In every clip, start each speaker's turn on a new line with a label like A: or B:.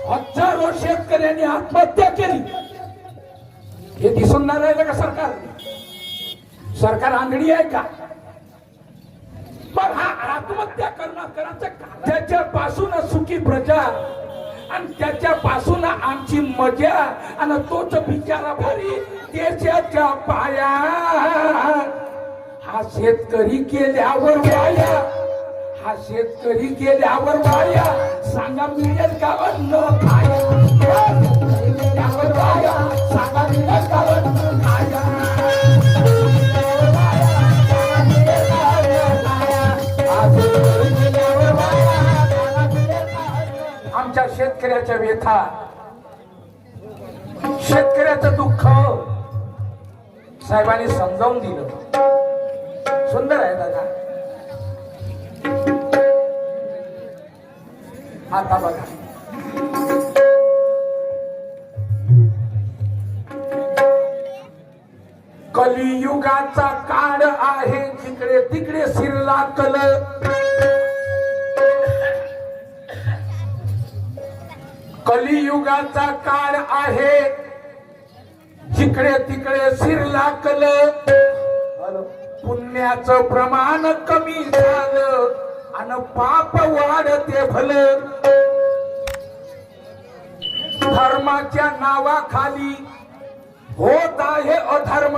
A: हजारो शेतकऱ्यांनी आत्महत्या केली. हे दिसून नाही राहिलं का सरकार? सरकार आंधळी आहे का? पण हा आत्महत्या करण्याचं त्याच्यापासून सुखी प्रजा आणि त्याच्यापासून आमची मजा आणि तोच बिचारा भारी त्याच्या पाया. हा शेतकरी केल्यावर वाया, हा शेतकरी केल्यावर वाया. सांगा मिळेल का अन्न खाया? केल्यावर वाया, सांगा मिळेल का अन्न खाया? आमच्या शेतकऱ्याच्या व्यथा, शेतकऱ्याचं दुःख साहेबांनी समजावून दिलं. सुंदर आहे दादा. आता बघा, कलियुगाचा काळ आहे, जिकडे तिकडे शिरला कल. कलियुगाचा काळ आहे, जिकडे तिकडे शिरला कल. पुण्याचं प्रमाण कमी झालं आणि पाप वाढते भल. धर्माच्या नावाखाली होत आहे अधर्म.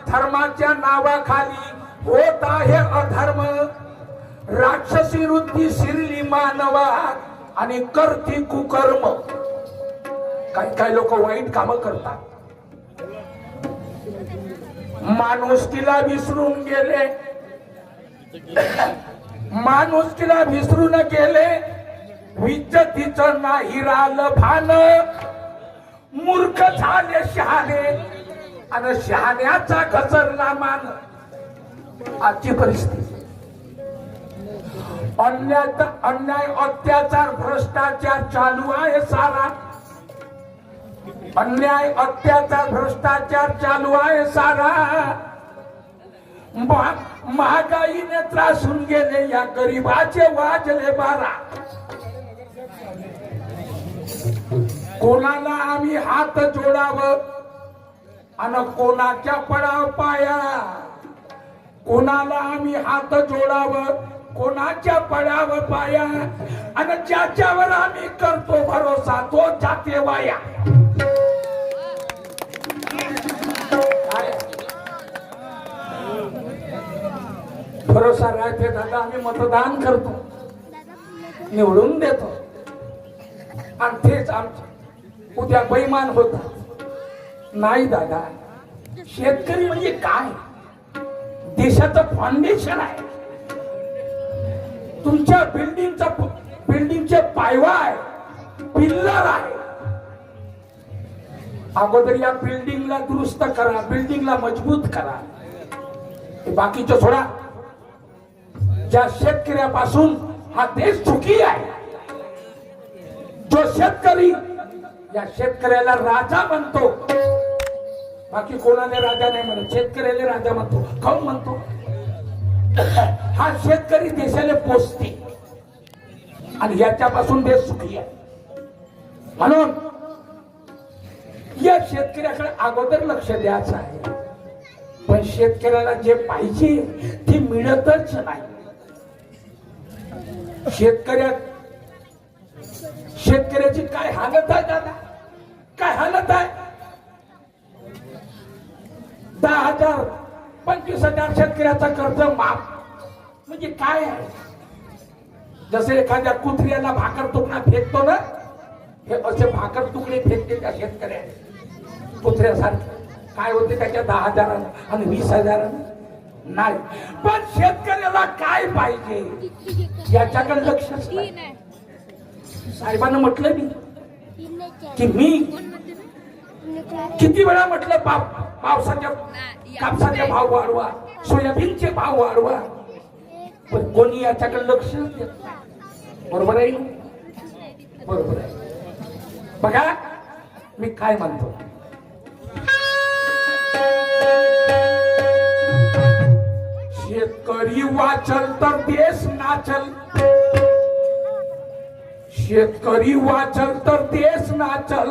A: धर्माच्या नावाखाली होत आहे अधर्म. राक्षसी वृत्ती शिरली मानवात आणि करती कुकर्म. काही काही लोक वाईट कामं करतात, माणुसकीला विसरून गेले, माणुसकीला विसरून गेले. विज्जतीचं नाही राहिलं भान. मूर्ख झाले शहाणे आणि शहाण्याचा घसरला मान. आजची परिस्थिती अन्याय अत्याचार भ्रष्टाचार चालू आहे सारा. अन्याय अत्याचार भ्रष्टाचार चालू आहे सारा. महागाईने त्रासून गेले या गरीबाचे वाजले बारा. कोणाला आम्ही हात जोडावं आणि कोणाच्या पडाव पाया. कोणाला आम्ही हात जोडावं, कोणाच्या पडाव पाया. आणि ज्याच्यावर आम्ही करतो भरोसा तो जाते वाया. भरोसा राहते दादा. आम्ही मतदान करतो, निवडून देतो आणि तेच आमचे उद्या बैमान होतात. नाही दादा, शेतकरी म्हणजे काय? देशाचं फाउंडेशन आहे. तुमच्या बिल्डिंगचे पायवा आहे, पिल्लर आहे. अगोदर या बिल्डिंगला दुरुस्त करा, बिल्डिंगला मजबूत करा. बाकीचं सोडा. ज्या शेतकऱ्यापासून हा देश सुखी आहे, जो शेतकरी या शेतकऱ्याला राजा म्हणतो. बाकी कोणाने राजा नाही म्हणत, शेतकऱ्याला राजा म्हणतो. काऊन म्हणतो? हा शेतकरी देशाला पोचते आणि याच्यापासून देश सुखी आहे. म्हणून या शेतकऱ्याकडे अगोदर लक्ष द्यायचं आहे. पण शेतकऱ्याला जे पाहिजे ते मिळतच नाही. शेतकऱ्याची काय हालत आहे दादा? काय हालत आहे? 10,000 25,000 शेतकऱ्याचा कर्ज माफ म्हणजे काय आहे? जसे एखाद्या कुत्र्याला भाकर तुकडा फेकतो ना, हे असे भाकर तुकडे फेकते त्या शेतकऱ्या कुत्र्यासारखे. काय होते त्याच्या 10,000 आणि 20,000 नाही. पण शेतकऱ्याला काय पाहिजे याच्याकडे लक्षच नाही. साहेबांना म्हटलं मी की मी किती वेळा म्हटलं पावसाच्या कापसाचे भाव वाढवा, सोयाबीनचे भाव वाढवा, पण कोणी याच्याकडे लक्ष देत नाही. बरोबर आहे? बरोबर आहे. बघा मी काय म्हणतो, शेतकरी वाचल तर देश नाचल. शेतकरी वाचल तर देश नाचल.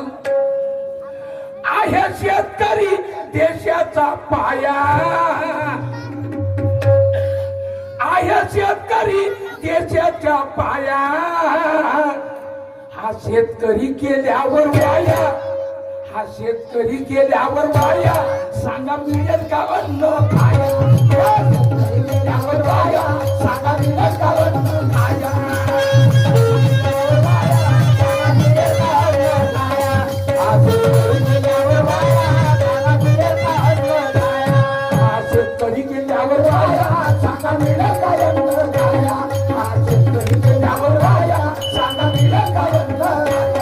A: आहे शेतकरी देशाचा पाया. आहे शेतकरी देशाच्या पाया. हा शेतकरी गेल्यावर वाया. हा शेतकरी गेल्यावर वाया. सांगा मिळेल का अन्न खाया. गेल्यावर वाया. सांगा मिळेल का अन्न खाया. शेतकरी गेल्यावर वाया. सांगा मिळेल का अन्न खाया. शेतकरी गेल्यावर वाया. सांगा मिळेल का अन्न खाया.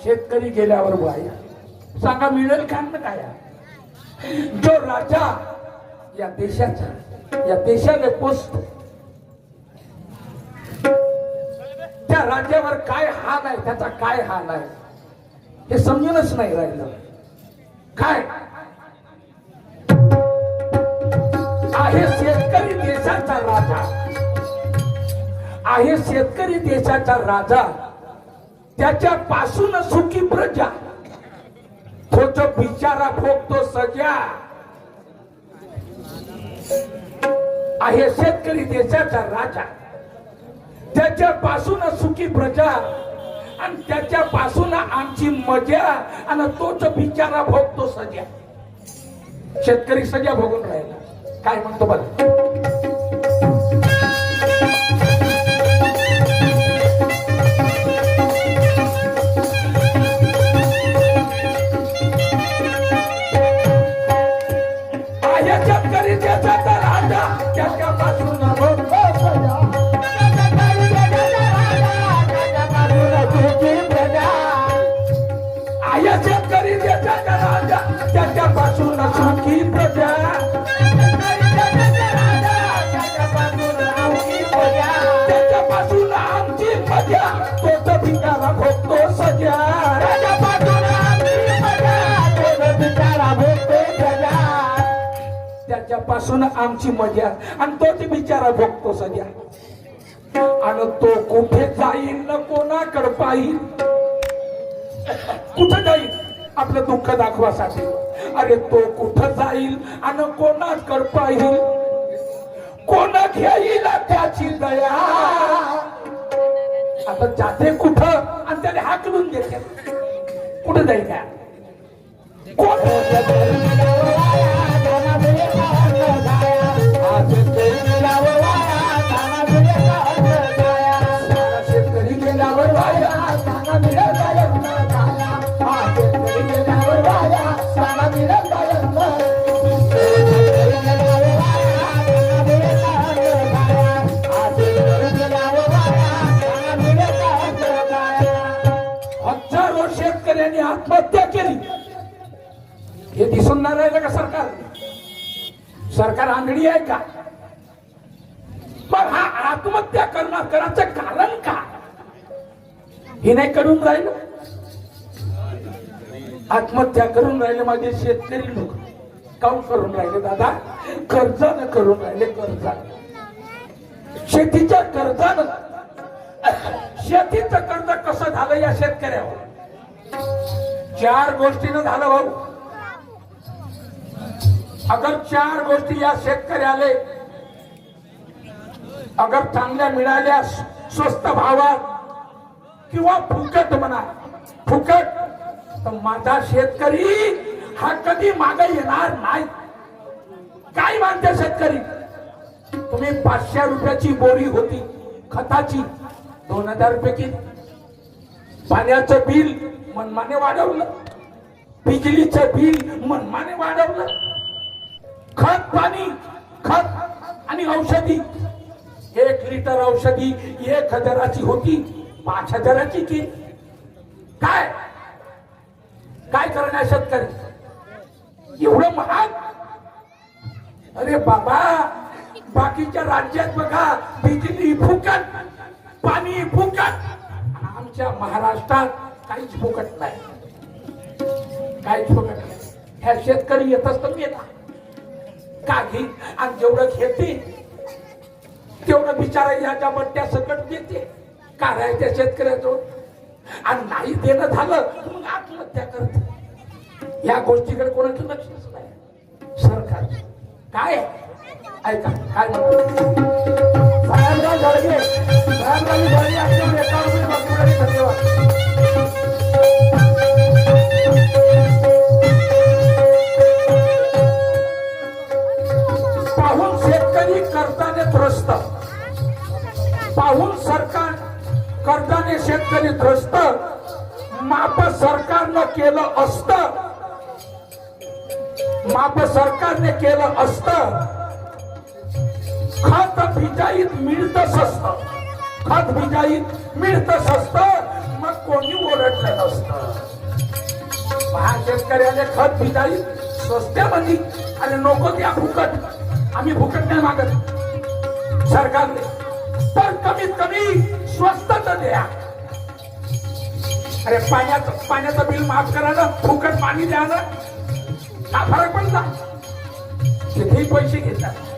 A: शेतकरी गेल्यावर वाया. सांगा मिळेल का अन्न खाया. जो राजा या देशाने पोचतो त्या राज्यावर काय हाल आहे, त्याचा काय हाल आहे हे समजूनच नाही राहिलं. काय आहे शेतकरी देशाचा राजा. आहे शेतकरी देशाचा राजा. त्याच्यापासून सुखी प्रजा. तो जो बिचारा भोगतो सजा. आहे शेतकरी देशाचा राजा. त्याच्यापासून सुखी प्रजा आणि त्याच्यापासून आमची मजा. आणि तोच बिचारा भोगतो सजा. शेतकरी सजा भोगून राहिला. काय म्हणतो बघा. त्याच्यापासून सुखी प्रजा. त्याच्यापासून आमची मजा. तोच बिचारा भोगतो सजा. त्याच्यापासून आमची मजा आणि तोच बिचारा भोगतो सजा. आणि तो कुठे जाईल न कोणाकडे पाहिल. कुठं जाईल आपलं दुःख दाखवासाठी. अरे तो कुठं जाईल आणि कोणाकडे पाहिल. कोण घेईल त्याची दया. आता जाते कुठं आणि त्याने हाकलून देते. कुठं जाईल का कोण. शेतकरी गेल्यावर वाया. सांगा मिळेल काय अन्न खाया. शेतकरी गेल्यावर वाया. सांगा मिळेल काय अन्न. हजारो शेतकऱ्यांनी आत्महत्या केली. हे दिसून नाही राहिलं का सरकार. सरकार आंधळी आहे का. पण हा आत्महत्या करायचं कारण का हे नाही करून राहिलं. आत्महत्या करून राहिले माझे शेतकरी लोक. काऊन करून राहिले दादा. कर्जानं करून राहिले. कर्जानं. शेतीच्या कर्जानं. शेतीचं कर्ज कसं झालं या शेतकऱ्यावर. 4 गोष्टीनं झालं भाऊ. अगर 4 गोष्टी या शेतकऱ्याले अगर चांगल्या मिळाल्या स्वस्त भावात किंवा फुकट म्हणा. फुकट तर माझा शेतकरी हा कधी मागे येणार नाही. काय मानते शेतकरी. तुम्ही 500 रुपयाची बोरी होती खताची 2000 रुपये केली. पाण्याचं बिल मनमाने वाढवलं. बिजलीचं बिल मनमाने वाढवलं. खत पाणी खत आणि औषधी. 1 लिटर औषधी 1000ची होती 5000ची केली. काय काय करणार शेतकरी एवढं महाग. अरे बाबा बाकीच्या राज्यात बघा बिजली फुकट पाणी फुकट. आमच्या महाराष्ट्रात काहीच फुकट नाही. काहीच फुकट नाही. ह्या शेतकरी येतच तर मेला का घे आणि जेवढं घेते तेवढं बिचारा याच्या बट्ट्या सकट देते का राहायच्या शेतकऱ्याचं आणि नाही देणं झालं तर मग आत्महत्या करते या गोष्टीकडे कोणाचं लक्षच नाही सरकार काय ऐका काय म्हणतो साहेबराव झडगे साहेबराव झडगे आपल्या एकावर बघणारे धन्यवाद पाहून शेतकरी कर्जाने त्रस्त पाहून सरकार कर्जाने शेतकरी त्रस्त माप सरकारनं केलं असतं माप सरकारने केलं असतं खत बिजाईत मिळतं स्वस्त खत बिजाईत मिळतं स्वस्त मग कोणी ओरडलं नसतं पहा शेतकऱ्याने खत बिजाईत स्वस्त्यामध्ये आणि नको त्या फुकट आम्ही फुकट नाही मागत सरकारने पण कमीत कमी स्वस्त तर द्या अरे पाण्याचं बिल माफ करा ना फुकट पाणी द्या ना का फरक पडला तिथेही पैसे घेतात